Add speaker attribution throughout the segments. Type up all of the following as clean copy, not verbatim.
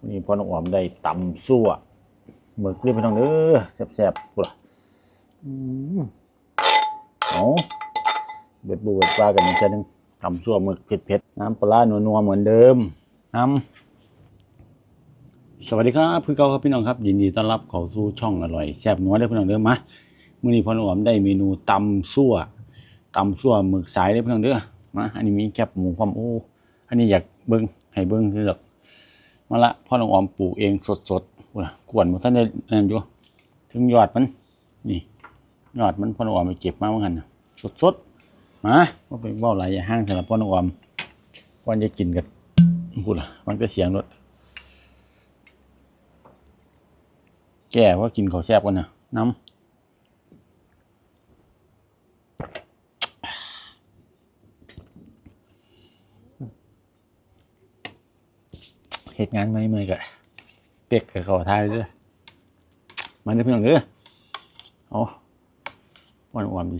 Speaker 1: นี่พ่อน้องออมได้ตำซั่วหมึกเรียบไปน้องเด้อแซ่บๆปุ๊บเอาเบ็ดบูเบ็ดปลากันอีกจานนึงตำซั่วหมึกเผ็ดๆน้ำปลานัวๆเหมือนเดิมสวัสดีครับคือเก่าครับพี่น้องครับยินดีต้อนรับเข้าสู่ช่องอร่อยแซ่บนัวได้พี่น้องเด้อมามื้อนี้พ่อน้องออมได้เมนูตำซั่วหมึกสายได้พี่น้องเด้อมาอันนี้มีแคบหมูความอันนี้อยากเบิ่งให้เบิ่งคือดอกมาละพ่อน้องออมปลูกเองสดๆกวนบ่ทันได้นั่นอยู่ถึงยอดมันนี่ยอดมันพ่อน้องออมไปเก็บมาเหมือนกันสดมาบ่ไปเว้าหลายอย่าห้างสำหรับพ่อน้องออมก่อนจะกินกันพูดล่ะมันก็เสียงรถแก่ว่ากินข้าวแซ่บกันนะน้ำเหตุงานไม่เมื่อยกะเป็กกับเขาทายด้วยมันจะเพียงเด้อเอาวันดิ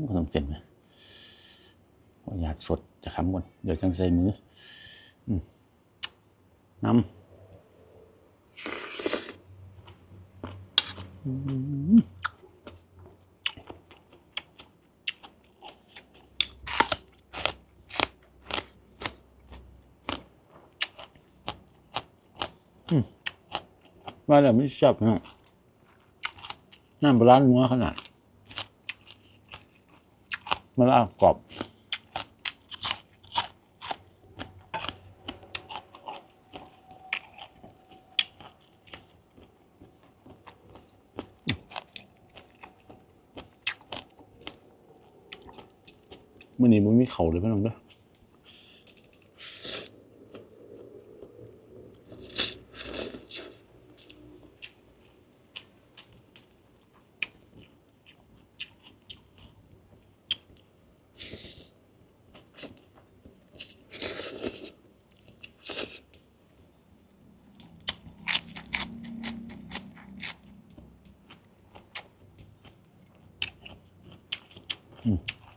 Speaker 1: ขนมเส้นไหมอยากสดจะคำก่อนเดี๋ยวจังใส่มือน้ำว่าแต่ไม่ชอบนะน้ำปลาหัวขนาดมันละกรอบมื่อนี้มันมีเข่าเลยพี่น้องเด้อ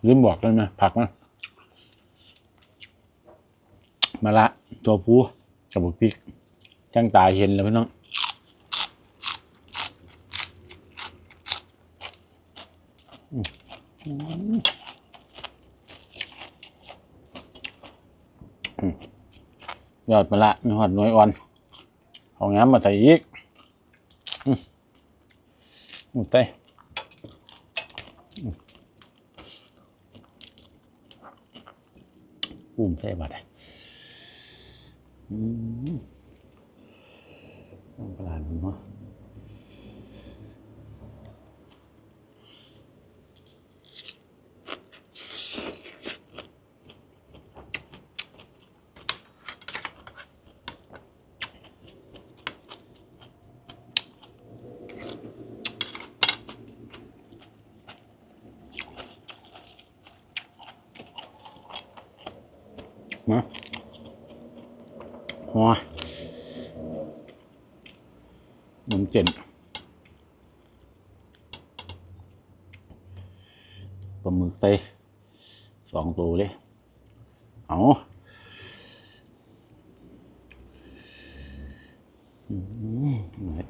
Speaker 1: ลืมบอกเลยนะผักมาละตัวผู้กับพริกจังตาเห็นแล้วพี่น้องยอดมาละมีหอดน้อยอ่อนเอาง้ำมาใส่อีกหมดเต้ปุ่มใส่บาดเลยปลาหนึ่งเนาะมาหัวหมุนเจ็ดปลาหมึกเต้2 ตัวเลยเอา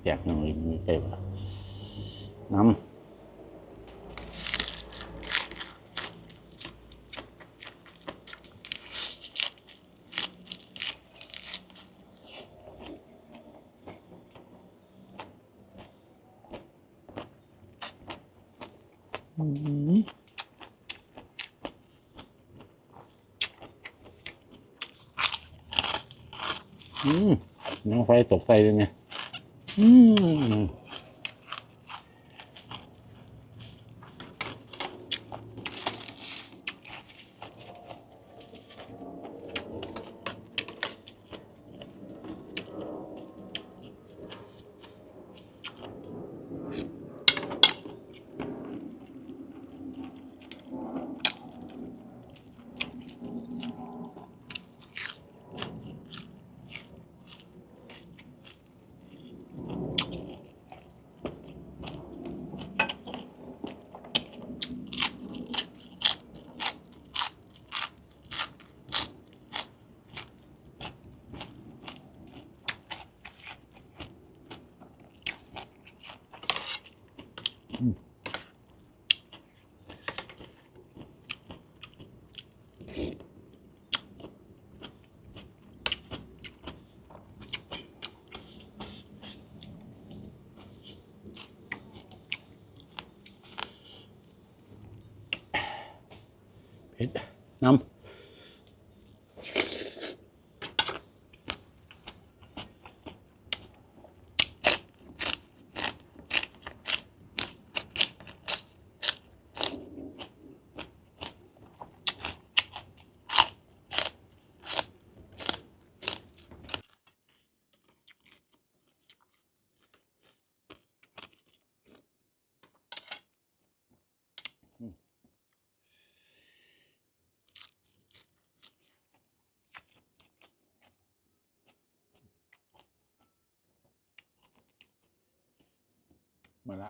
Speaker 1: แจกหน่อยมีเต้ป่ะน้ำน้องไฟตกไฟเลยเนี่ย ดน้ำมาละ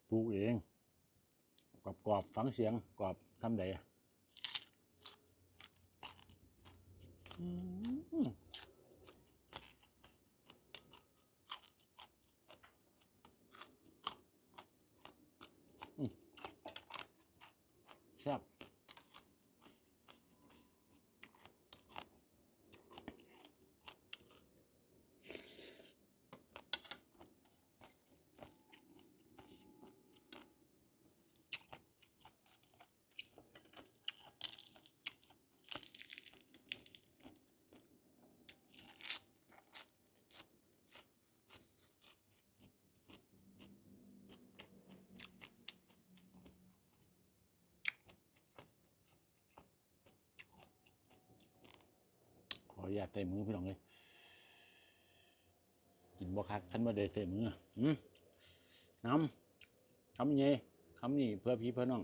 Speaker 1: ปลูกเองกรอบฟังเสียงกรอบทำไดแซ่บขออย่าตเตะมือพี่น้องเลยกินบ่คักขันบ่ได้เตะมือน้ำคำนี้คำนี้เพื่อพี่เพื่อน้อง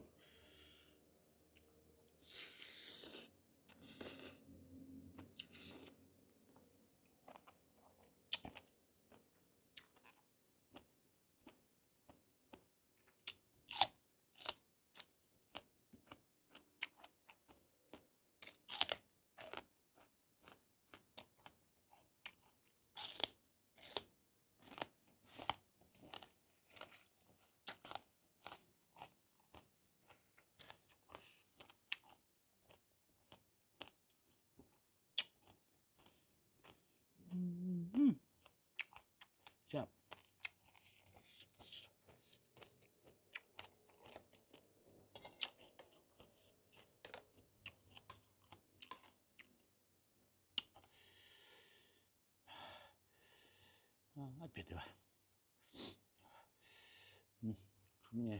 Speaker 1: แซ่บเผ็ดเลยว่ะคำนี้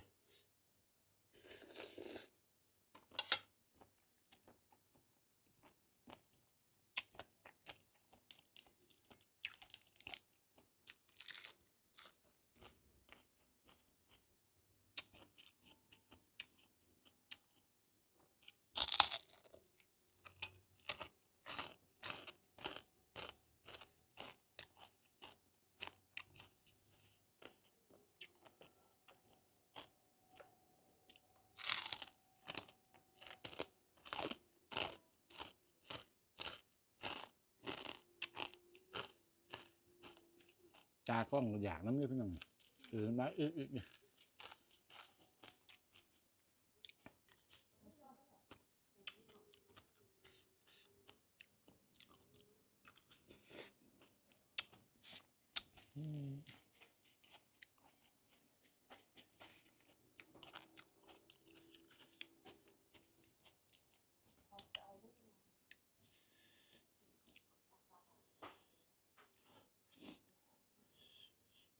Speaker 1: จากล้องอยากน้ำเลยพี่น้องมาเนี่ย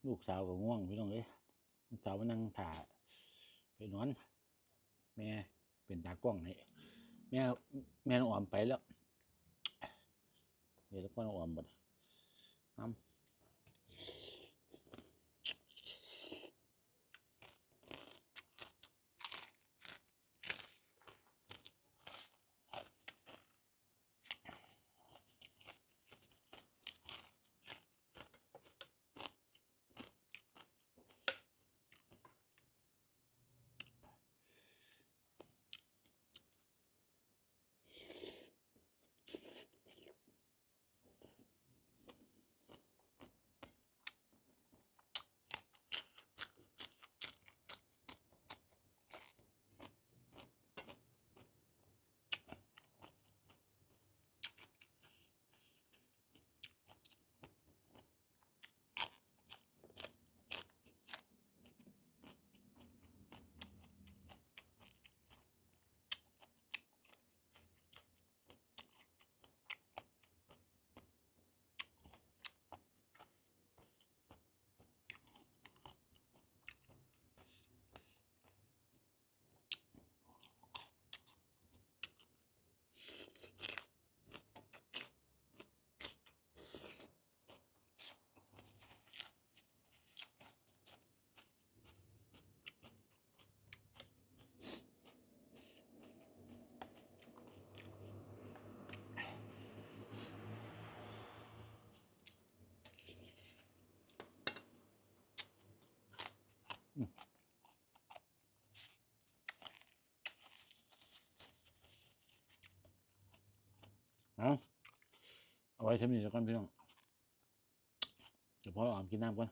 Speaker 1: ลูกสาวก็ง่วงพี่น้องเลยลูกสาวมานั่งถ่าไปนอนแม่เป็นตากล้องให้แม่แม่น้องออมไปแล้วเดี๋ยวพ่อน้องออมหมดน้ำ เอาไว้ทำนี่แล้วกันพี่น้องเดี๋ยวพ่อเรากินน้ำก่อน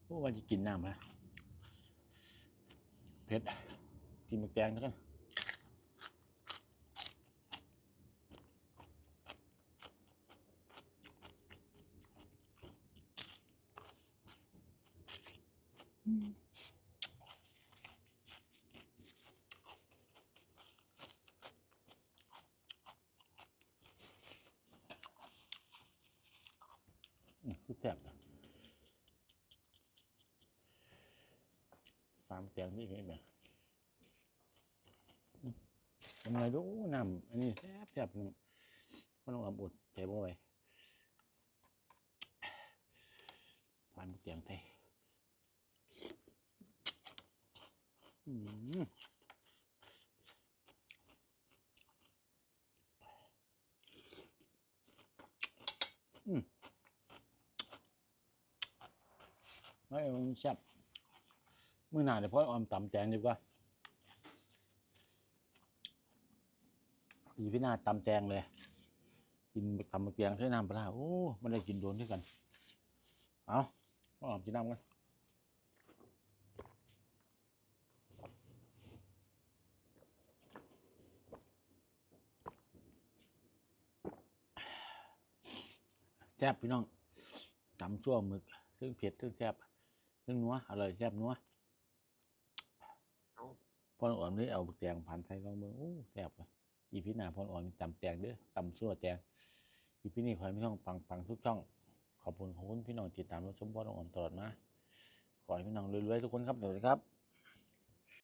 Speaker 1: โอ้วันจะกินน้ำนะเผ็ดกินหมึกแดงแล้วกันคือแซ่บนะฟาร์มแตงนี่เป็นแบบทำไงดูน้ำอันนี้แซ่บแซ่บพ่อน้องอมอดใจบ่ไหวฟาร์มแตงไทยไม่มันแซ่บมื้อหน้าเดี๋ยวพ่อออมตำแตงดีกว่าพี่หน้าตำแตงเลยกินตำแตงใส่น้ำปลาโอ้มันได้กินโดนด้วยกันเอาพ่อออมกินน้ำกันแซ่บพี่น้องตำชั่วหมึกซึ่งเผ็ดซึ่งแซ่บซึ่งนัวอร่อยแซ่บนัวพ่ออ่อนนี่เอาแตงพันใส่ลองเมืองโอ้แซ่บเลยอีพี่หน้าพ่ออ่อนมีตำแตงเด้อตำซั่วแตงอีพี่นี่ขอให้พี่น้องปังทุกช่องขอบคุณพี่น้องติดตามรับชมพ่ออ่อนตลอดมาขอให้พี่น้องรวยๆทุกคนครับสวัสดีครับ